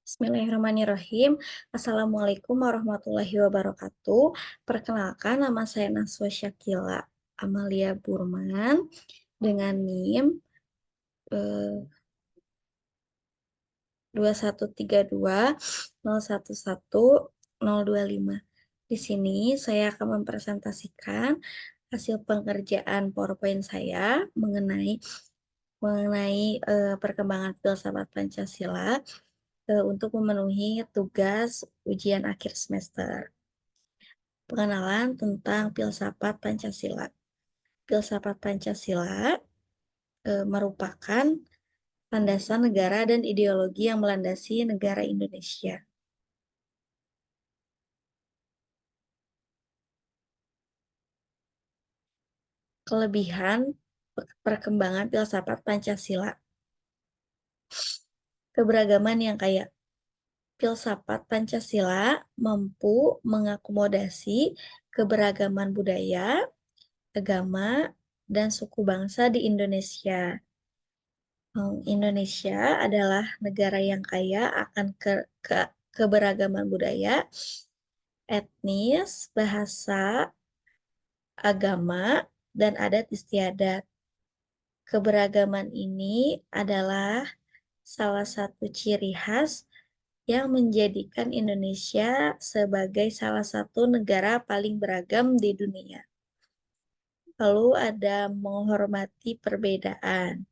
Bismillahirrahmanirrahim. Assalamualaikum warahmatullahi wabarakatuh. Perkenalkan, nama saya Naswa Syakila Amalia Burman dengan NIM 2132011025. Di sini saya akan mempresentasikan hasil pengerjaan PowerPoint saya mengenai perkembangan filsafat Pancasila untuk memenuhi tugas ujian akhir semester. Pengenalan tentang filsafat Pancasila. Filsafat Pancasila merupakan landasan negara dan ideologi yang melandasi negara Indonesia. Kelebihan perkembangan filsafat Pancasila. Keberagaman yang kaya. Filsafat Pancasila mampu mengakomodasi keberagaman budaya, agama, dan suku bangsa di Indonesia. Indonesia adalah negara yang kaya akan keberagaman budaya, etnis, bahasa, agama, dan adat istiadat. Keberagaman ini adalah salah satu ciri khas yang menjadikan Indonesia sebagai salah satu negara paling beragam di dunia. Lalu ada menghormati perbedaan.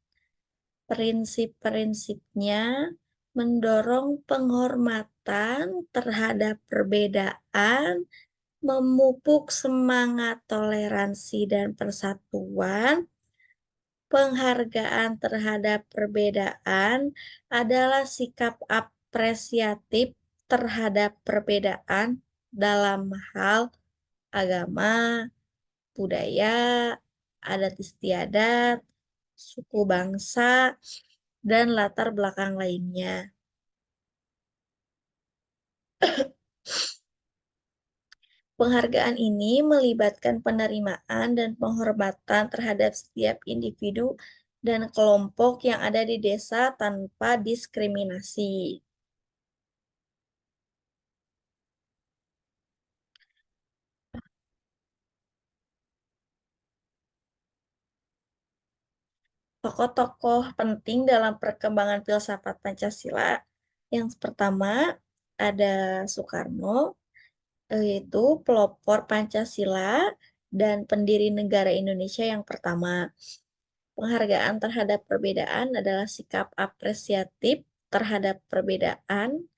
Prinsip-prinsipnya mendorong penghormatan terhadap perbedaan, memupuk semangat toleransi dan persatuan. Penghargaan terhadap perbedaan adalah sikap apresiatif terhadap perbedaan dalam hal agama, budaya, adat istiadat, suku bangsa, dan latar belakang lainnya. Penghargaan ini melibatkan penerimaan dan penghormatan terhadap setiap individu dan kelompok yang ada di desa tanpa diskriminasi. Tokoh-tokoh penting dalam perkembangan filsafat Pancasila. Yang pertama ada Soekarno, yaitu pelopor Pancasila dan pendiri negara Indonesia yang pertama. Penghargaan terhadap perbedaan adalah sikap apresiatif terhadap perbedaan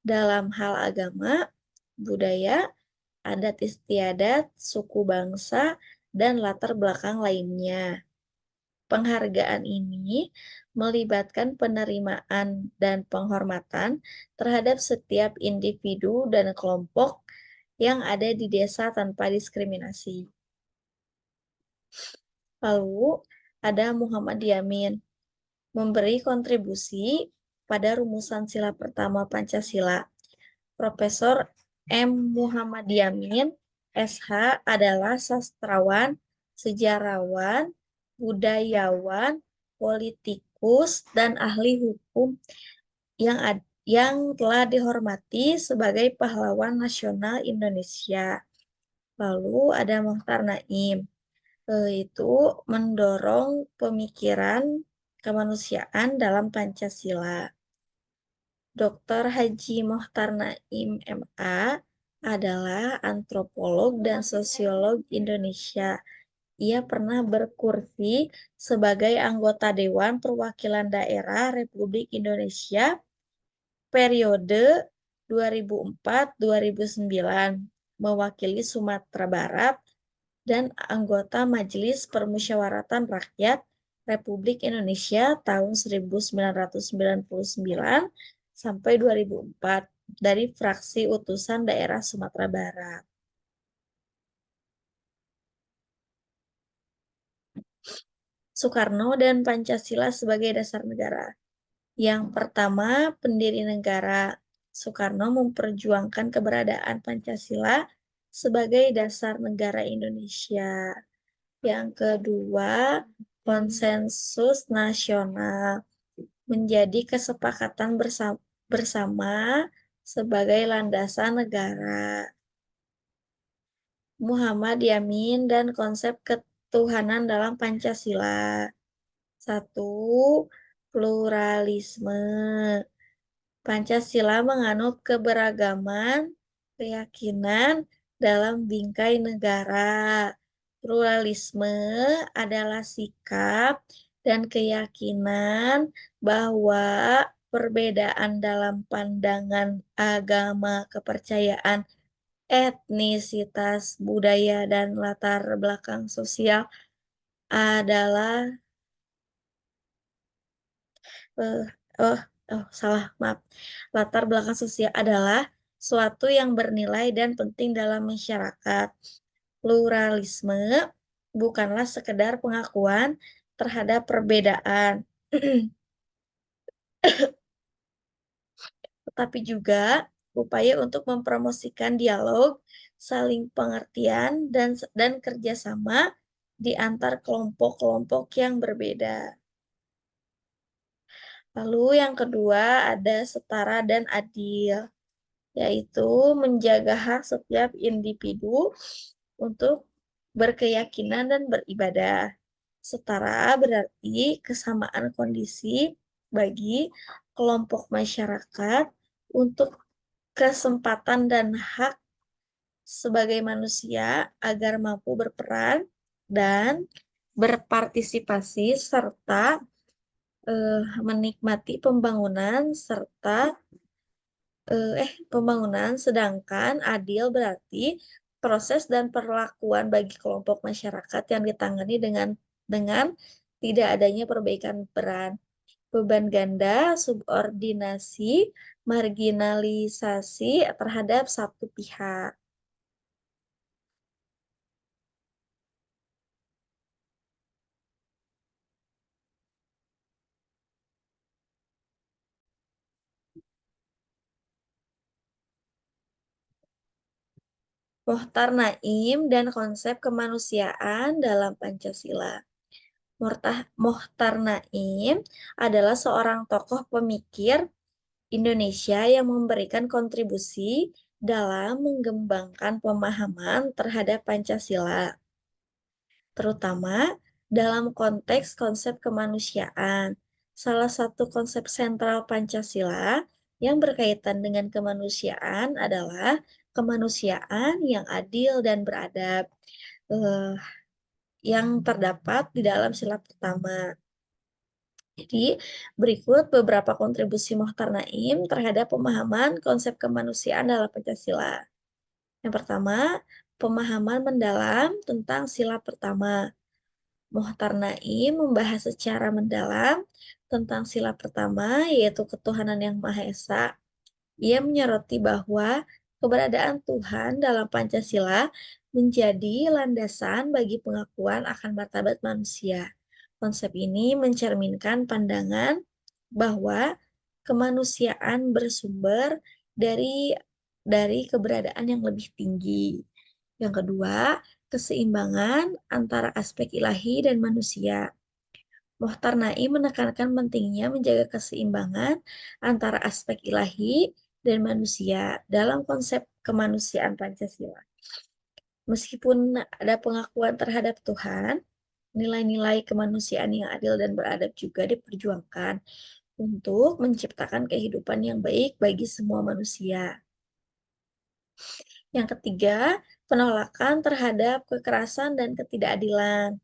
dalam hal agama, budaya, adat istiadat, suku bangsa, dan latar belakang lainnya. Penghargaan ini melibatkan penerimaan dan penghormatan terhadap setiap individu dan kelompok yang ada di desa tanpa diskriminasi. Lalu ada Muhammad Yamin, memberi kontribusi pada rumusan sila pertama Pancasila. Profesor M. Muhammad Yamin, SH, adalah sastrawan, sejarawan, budayawan, politikus, dan ahli hukum yang telah dihormati sebagai pahlawan nasional Indonesia. Lalu ada Mokhtar Naim, itu mendorong pemikiran kemanusiaan dalam Pancasila. Dr. Haji Mokhtar Naim, MA, adalah antropolog dan sosiolog Indonesia. Ia pernah berkursi sebagai anggota Dewan Perwakilan Daerah Republik Indonesia periode 2004-2009, mewakili Sumatera Barat, dan anggota Majelis Permusyawaratan Rakyat Republik Indonesia tahun 1999 sampai 2004 dari fraksi utusan daerah Sumatera Barat. Soekarno dan Pancasila sebagai dasar negara. Yang pertama, pendiri negara Soekarno memperjuangkan keberadaan Pancasila sebagai dasar negara Indonesia. Yang kedua, konsensus nasional menjadi kesepakatan bersama bersama sebagai landasan negara. Muhammad Yamin dan konsep ketuhanan dalam Pancasila. Satu, pluralisme. Pancasila menganut keberagaman keyakinan dalam bingkai negara. Pluralisme adalah sikap dan keyakinan bahwa perbedaan dalam pandangan agama, kepercayaan, etnisitas, budaya, dan latar belakang sosial adalah eh, oh, salah, maaf. Latar belakang sosial adalah suatu yang bernilai dan penting dalam masyarakat. Pluralisme bukanlah sekedar pengakuan terhadap perbedaan, tetapi juga upaya untuk mempromosikan dialog, saling pengertian, dan kerjasama di antar kelompok-kelompok yang berbeda. Lalu yang kedua ada setara dan adil, yaitu menjaga hak setiap individu untuk berkeyakinan dan beribadah. Setara berarti kesamaan kondisi bagi kelompok masyarakat untuk kesempatan dan hak sebagai manusia agar mampu berperan dan berpartisipasi serta menikmati pembangunan pembangunan, sedangkan adil berarti proses dan perlakuan bagi kelompok masyarakat yang ditangani dengan tidak adanya perbaikan peran, beban ganda, subordinasi, marginalisasi terhadap satu pihak. Mohtar Naim dan konsep kemanusiaan dalam Pancasila. Mohtar Naim adalah seorang tokoh pemikir Indonesia yang memberikan kontribusi dalam mengembangkan pemahaman terhadap Pancasila, terutama dalam konteks konsep kemanusiaan. Salah satu konsep sentral Pancasila yang berkaitan dengan kemanusiaan adalah kemanusiaan yang adil dan beradab, eh, yang terdapat di dalam sila pertama. Jadi, berikut beberapa kontribusi Mohtar Naim terhadap pemahaman konsep kemanusiaan dalam Pancasila. Yang pertama, pemahaman mendalam tentang sila pertama. Mohtar Naim membahas secara mendalam tentang sila pertama, yaitu ketuhanan yang Maha Esa. Ia menyoroti bahwa keberadaan Tuhan dalam Pancasila menjadi landasan bagi pengakuan akan martabat manusia. Konsep ini mencerminkan pandangan bahwa kemanusiaan bersumber dari keberadaan yang lebih tinggi. Yang kedua, keseimbangan antara aspek ilahi dan manusia. Mohtar Naim menekankan pentingnya menjaga keseimbangan antara aspek ilahi dan manusia dalam konsep kemanusiaan Pancasila. Meskipun ada pengakuan terhadap Tuhan, nilai-nilai kemanusiaan yang adil dan beradab juga diperjuangkan untuk menciptakan kehidupan yang baik bagi semua manusia. Yang ketiga, penolakan terhadap kekerasan dan ketidakadilan.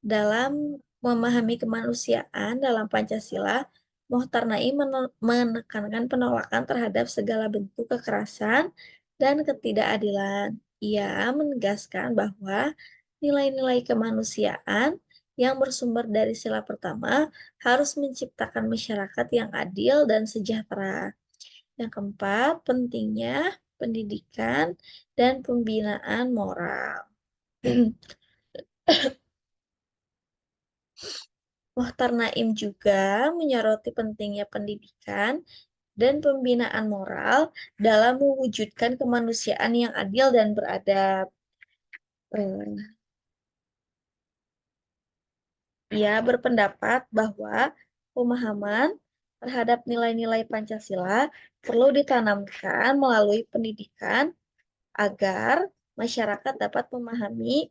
Dalam memahami kemanusiaan dalam Pancasila, Mohtar Naim menekankan penolakan terhadap segala bentuk kekerasan dan ketidakadilan. Ia menegaskan bahwa nilai-nilai kemanusiaan yang bersumber dari sila pertama harus menciptakan masyarakat yang adil dan sejahtera. Yang keempat, pentingnya pendidikan dan pembinaan moral. Mohtar Naim juga menyoroti pentingnya pendidikan dan pembinaan moral dalam mewujudkan kemanusiaan yang adil dan beradab. Eh, Ia berpendapat bahwa pemahaman terhadap nilai-nilai Pancasila perlu ditanamkan melalui pendidikan agar masyarakat dapat memahami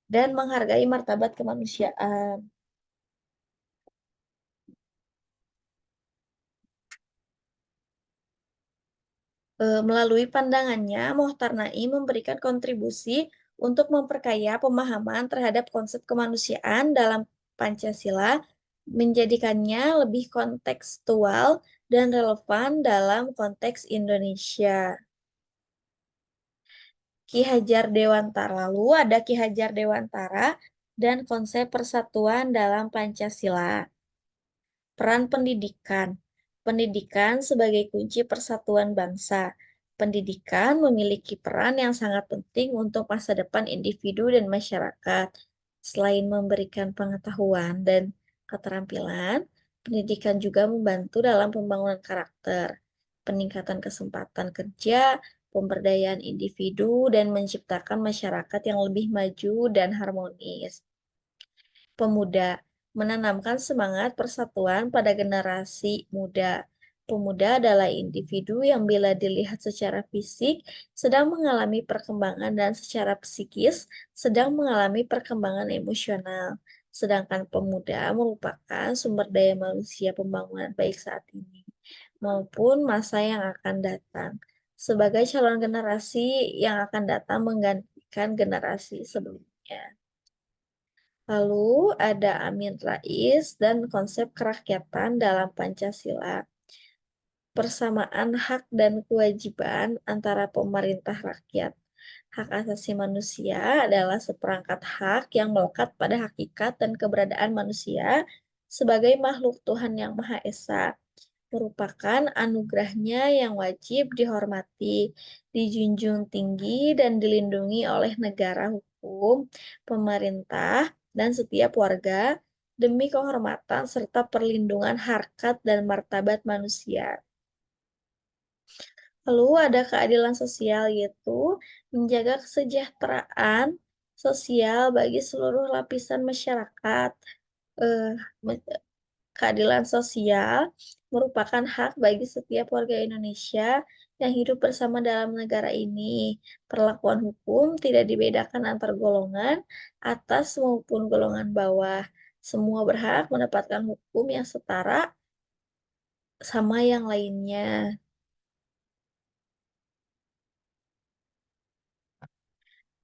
dan menghargai martabat kemanusiaan. Melalui pandangannya, Mohtar Naim memberikan kontribusi untuk memperkaya pemahaman terhadap konsep kemanusiaan dalam Pancasila, menjadikannya lebih kontekstual dan relevan dalam konteks Indonesia. Ki Hajar Dewantara. Lalu ada Ki Hajar Dewantara dan konsep persatuan dalam Pancasila. Peran pendidikan. Pendidikan sebagai kunci persatuan bangsa. Pendidikan memiliki peran yang sangat penting untuk masa depan individu dan masyarakat. Selain memberikan pengetahuan dan keterampilan, pendidikan juga membantu dalam pembangunan karakter, peningkatan kesempatan kerja, pemberdayaan individu, dan menciptakan masyarakat yang lebih maju dan harmonis. Pemuda menanamkan semangat persatuan pada generasi muda. Pemuda adalah individu yang bila dilihat secara fisik sedang mengalami perkembangan dan secara psikis sedang mengalami perkembangan emosional. Sedangkan pemuda merupakan sumber daya manusia pembangunan baik saat ini maupun masa yang akan datang. Sebagai calon generasi yang akan datang menggantikan generasi sebelumnya. Lalu ada Amin Rais dan konsep kerakyatan dalam Pancasila. Persamaan hak dan kewajiban antara pemerintah rakyat. Hak asasi manusia adalah seperangkat hak yang melekat pada hakikat dan keberadaan manusia sebagai makhluk Tuhan yang Maha Esa, merupakan anugerahnya yang wajib dihormati, dijunjung tinggi, dan dilindungi oleh negara hukum, pemerintah, dan setiap warga demi kehormatan serta perlindungan harkat dan martabat manusia. Lalu ada keadilan sosial, yaitu menjaga kesejahteraan sosial bagi seluruh lapisan masyarakat. Eh, Keadilan sosial merupakan hak bagi setiap warga Indonesia yang hidup bersama dalam negara ini. Perlakuan hukum tidak dibedakan antar golongan atas maupun golongan bawah. Semua berhak mendapatkan hukum yang setara sama yang lainnya.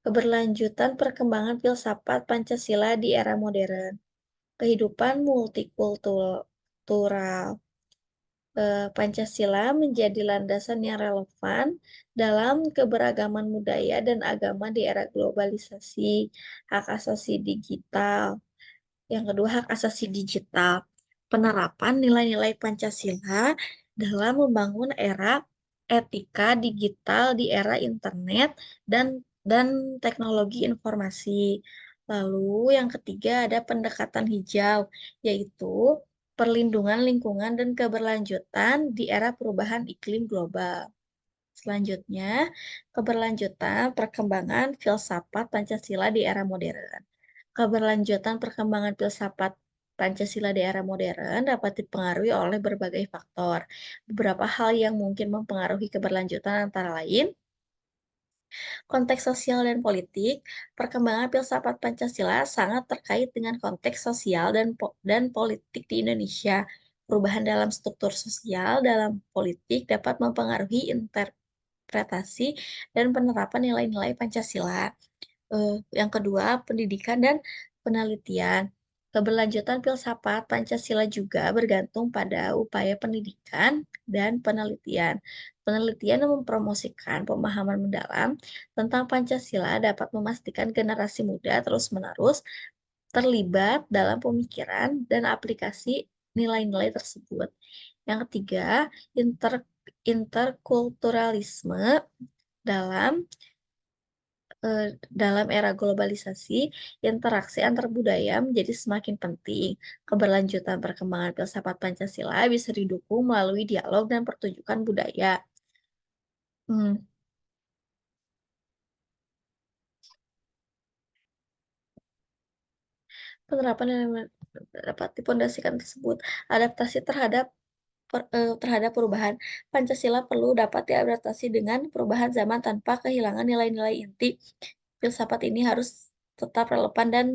Keberlanjutan perkembangan filsafat Pancasila di era modern. Kehidupan multikultural. Pancasila menjadi landasan yang relevan dalam keberagaman budaya dan agama di era globalisasi, hak asasi digital. Yang kedua, hak asasi digital. Penerapan nilai-nilai Pancasila dalam membangun era etika digital di era internet dan teknologi informasi. Lalu yang ketiga ada pendekatan hijau, yaitu perlindungan lingkungan dan keberlanjutan di era perubahan iklim global. Selanjutnya, keberlanjutan perkembangan filsafat Pancasila di era modern. Keberlanjutan perkembangan filsafat Pancasila di era modern dapat dipengaruhi oleh berbagai faktor. Beberapa hal yang mungkin mempengaruhi keberlanjutan antara lain konteks sosial dan politik, perkembangan filsafat Pancasila sangat terkait dengan konteks sosial dan politik di Indonesia. Perubahan dalam struktur sosial dalam politik dapat mempengaruhi interpretasi dan penerapan nilai-nilai Pancasila. Yang kedua, pendidikan dan penelitian. Keberlanjutan filsafat Pancasila juga bergantung pada upaya pendidikan dan penelitian. Penelitian yang mempromosikan pemahaman mendalam tentang Pancasila dapat memastikan generasi muda terus-menerus terlibat dalam pemikiran dan aplikasi nilai-nilai tersebut. Yang ketiga, interkulturalisme dalam dalam era globalisasi, interaksi antar budaya menjadi semakin penting. Keberlanjutan perkembangan filsafat Pancasila bisa didukung melalui dialog dan pertunjukan budaya. Hmm, Penerapan yang dapat dipondasikan tersebut, adaptasi terhadap terhadap perubahan. Pancasila perlu dapat diadaptasi dengan perubahan zaman tanpa kehilangan nilai-nilai inti. Filsafat ini harus tetap relevan dan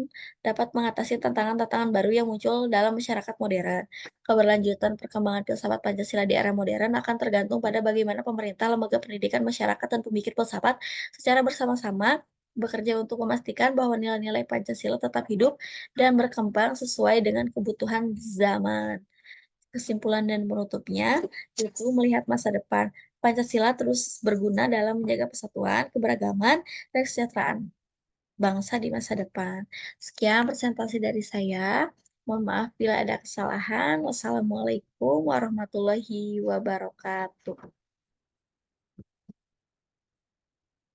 dapat mengatasi tantangan-tantangan baru yang muncul dalam masyarakat modern. Keberlanjutan perkembangan filsafat Pancasila di era modern akan tergantung pada bagaimana pemerintah, lembaga pendidikan, masyarakat, dan pemikir filsafat secara bersama-sama bekerja untuk memastikan bahwa nilai-nilai Pancasila tetap hidup dan berkembang sesuai dengan kebutuhan zaman. Kesimpulan dan penutupnya, itu melihat masa depan. Pancasila terus berguna dalam menjaga persatuan, keberagaman, dan kesejahteraan bangsa di masa depan. Sekian presentasi dari saya. Mohon maaf bila ada kesalahan. Wassalamualaikum warahmatullahi wabarakatuh.